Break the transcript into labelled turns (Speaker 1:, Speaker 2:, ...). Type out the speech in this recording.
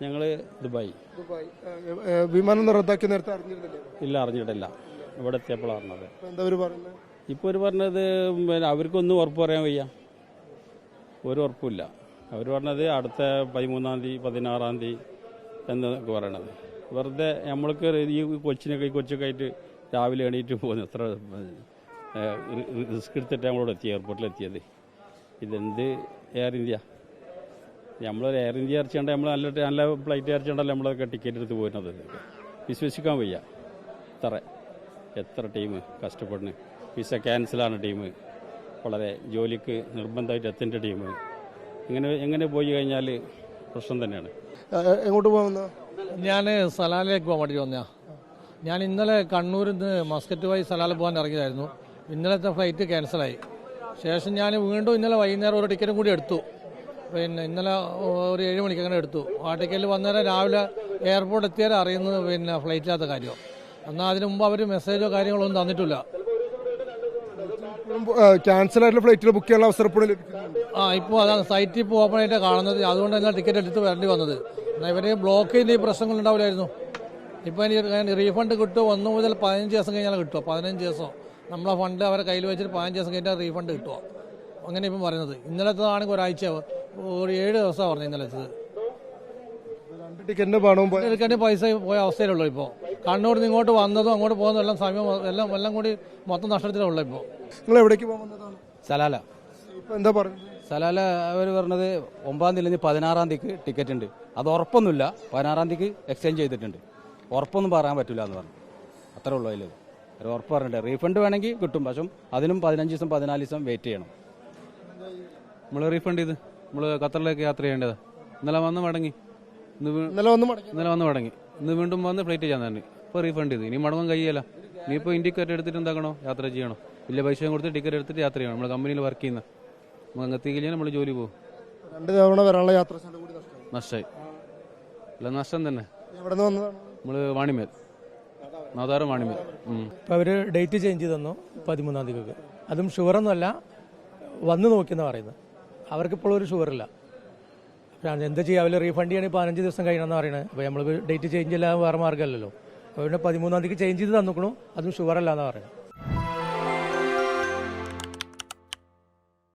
Speaker 1: ഞങ്ങൾ ദുബായ്.
Speaker 2: വിമാനം റദ്ദാക്കി നേരത്തെ അറിഞ്ഞിരുന്നില്ലേ?
Speaker 1: ഇല്ല, അറിഞ്ഞിട്ടില്ല. ഇവിടെ എത്തിയപ്പോഴാണ് പറഞ്ഞത്.
Speaker 2: എന്താ അവർ പറയുന്നത്?
Speaker 1: ഇപ്പോൾ അവർ പറഞ്ഞത് പിന്നെ അവർക്കൊന്നും ഉറപ്പ് പറയാൻ വയ്യ, ഒരു ഉറപ്പില്ല. അവർ പറഞ്ഞത് അടുത്ത 13-ാം തീയതി 16-ാം തീയതി എന്നൊക്കെ പറയണത്. വെറുതെ നമ്മൾക്ക് ഈ കൊച്ചൊക്കെ ആയിട്ട് രാവിലെ എണീറ്റ് പോകുന്നു. എത്ര റിസ്ക് എടുത്തിട്ട് നമ്മളോട് എത്തി എയർപോർട്ടിലെത്തിയത്. ഇതെന്ത് എയർ ഇന്ത്യ? നമ്മളൊരു എയർ ഇന്ത്യ അരച്ചുകൊണ്ട് നമ്മൾ നല്ല ഫ്ലൈറ്റ് അരച്ചുകൊണ്ടല്ലോ നമ്മളൊക്കെ ടിക്കറ്റ് എടുത്ത് പോരുന്നത്. വിശ്വസിക്കാൻ വയ്യ. എത്ര ടീം കഷ്ടപ്പെടുന്നു. വിസ ക്യാൻസലാണ് ടീം, വളരെ ജോലിക്ക് നിർബന്ധമായിട്ട് എത്തേണ്ട ടീം. എങ്ങനെ പോയി കഴിഞ്ഞാൽ പ്രശ്നം തന്നെയാണ്.
Speaker 2: എങ്ങോട്ട് പോകുന്ന?
Speaker 3: ഞാൻ സലാലിലേക്ക് പോകാൻ വേണ്ടി വന്നതാണ്. ഞാൻ ഇന്നലെ കണ്ണൂരിൽ നിന്ന് മസ്കറ്റ് വഴി സലാല പോകാൻ ഇറങ്ങിയതായിരുന്നു. ഇന്നലത്തെ ഫ്ലൈറ്റ് ക്യാൻസലായി. ശേഷം ഞാൻ വീണ്ടും ഇന്നലെ വൈകുന്നേരം ഒരു ടിക്കറ്റും കൂടി എടുത്തു. പിന്നെ ഇന്നലെ ഒരു 7 മണിക്ക് അങ്ങനെ എടുത്തു. ആ ടിക്കറ്റിൽ വന്നേരം രാവിലെ എയർപോർട്ട് എത്തിയാലും അറിയുന്നത് പിന്നെ ഫ്ലൈറ്റില്ലാത്ത കാര്യം. എന്നാൽ അതിന് മുമ്പ് അവർ മെസ്സേജോ കാര്യങ്ങളോ ഒന്നും തന്നിട്ടില്ല.
Speaker 2: ക്യാൻസൽ ആയിട്ടുള്ള ഫ്ലൈറ്റിൽ ബുക്ക് ചെയ്യാനുള്ള അവസരം ഇപ്പോൾ ലഭിക്കുന്നുണ്ട്.
Speaker 3: ഇപ്പോൾ അതാണ് സൈറ്റ് ഇപ്പോൾ ഓപ്പൺ ആയിട്ട് കാണുന്നത്. അതുകൊണ്ട് എന്നാൽ ടിക്കറ്റ് എടുത്ത് വരേണ്ടി വന്നത്. എന്നാൽ ഇവർ ബ്ലോക്ക് ചെയ്യുന്ന ഈ പ്രശ്നങ്ങൾ ഉണ്ടാവില്ലായിരുന്നു. ഇപ്പോൾ എനിക്ക് റീഫണ്ട് കിട്ടും. 1 മുതൽ 15 ദിവസം കഴിഞ്ഞാൽ കിട്ടുക. 15 ദിവസം നമ്മളെ ഫണ്ട് അവരെ കയ്യിൽ വെച്ചിട്ട് 15 ദിവസം കഴിഞ്ഞാൽ റീഫണ്ട് കിട്ടുക. അങ്ങനെ ഇപ്പം പറയുന്നത്. ഇന്നലത്തേതാണെങ്കിൽ ഒരാഴ്ച, ഒരു 7 ദിവസമാണ് പറഞ്ഞത് ഇന്നലത്തത്. ടിക്കറ്റിന് പൈസ പോയ അവസ്ഥയിലുള്ളൂ. ഇപ്പോൾ കണ്ണൂരിൽ നിന്ന് ഇങ്ങോട്ട് വന്നതും അങ്ങോട്ട് പോകുന്നതും എല്ലാം സമയം എല്ലാം കൂടി മൊത്തം നഷ്ടത്തിലുള്ള. ഇപ്പോൾ
Speaker 2: നിങ്ങൾ എവിടേക്ക് പോകുന്നതാണ്?
Speaker 4: സലാല.
Speaker 2: എന്താ പറയുന്നത്?
Speaker 4: സലാല അവർ പറഞ്ഞത് 9-ാം തീയതി 16-ാം തീയതിക്ക് ടിക്കറ്റ് ഉണ്ട്. അത് ഉറപ്പൊന്നുമില്ല. 16-ാം തീയതിക്ക് എക്സ്ചേഞ്ച് ചെയ്തിട്ടുണ്ട്. ഉറപ്പൊന്നും പറയാൻ പറ്റില്ല എന്ന് പറഞ്ഞു. അത്രേ ഉള്ളൂ. അതിൽ ഒരു ഉറപ്പ് പറഞ്ഞിട്ട് റീഫണ്ട് വേണമെങ്കിൽ കിട്ടും. പക്ഷേ അതിനും 15 ദിവസം 14 ദിവസം വെയിറ്റ് ചെയ്യണം.
Speaker 5: നമ്മൾ റീഫണ്ട് ചെയ്ത് നമ്മൾ ഖത്തറിലേക്ക് യാത്ര ചെയ്യേണ്ടതാണ്. ഇന്നലെ വന്ന് മടങ്ങി. ഇന്ന് വീണ്ടും വന്ന് ഫ്ലൈറ്റ് ചെയ്യാൻ തന്നെ. ഇപ്പോൾ റീഫണ്ട് ചെയ്ത് ഇനി മടങ്ങാൻ കഴിയല്ല. ഇനിയിപ്പോൾ ടിക്കറ്റ് എടുത്തിട്ട് എന്താക്കണോ? യാത്ര ചെയ്യണം. വലിയ പൈസയും കൊടുത്ത് ടിക്കറ്റ് എടുത്തിട്ട് യാത്ര ചെയ്യണം. നമ്മൾ കമ്പനിയിൽ വർക്ക് ചെയ്യുന്ന നമ്മൾ എത്തിക്കഴിഞ്ഞാൽ നമ്മൾ ജോലി പോകും.
Speaker 2: 2 തവണ വരാനുള്ള യാത്ര
Speaker 5: നഷ്ടമായി. അല്ല, നഷ്ടം തന്നെ. നമ്മൾ വാണിമേൽ, നാദാറ് വാണിമേൽ.
Speaker 6: ഇപ്പം അവർ ഡേറ്റ് ചേഞ്ച് ചെയ്ത് തന്നു 13-ാം തീയതിക്ക്. അതും ഷുഗറൊന്നുമല്ല, വന്ന് നോക്കിയെന്നാണ് പറയുന്നത്. അവർക്കിപ്പോഴും ഒരു ഷുഗറില്ല. എന്താ ചെയ്യുക? അവർ റീഫണ്ട് ചെയ്യണമെങ്കിൽ 15 ദിവസം കഴിയണമെന്ന് പറയുന്നത്. അപ്പോൾ നമ്മൾ ഡേറ്റ് ചേഞ്ച് ചെയ്യാൻ വേറെ മാർഗ്ഗമല്ലല്ലോ. അപ്പോൾ 13-ാം തീയതിക്ക് ചേഞ്ച് ചെയ്ത് തന്നിക്കണു. അതും ഷുഗറല്ല എന്നാണ് പറയുന്നത്.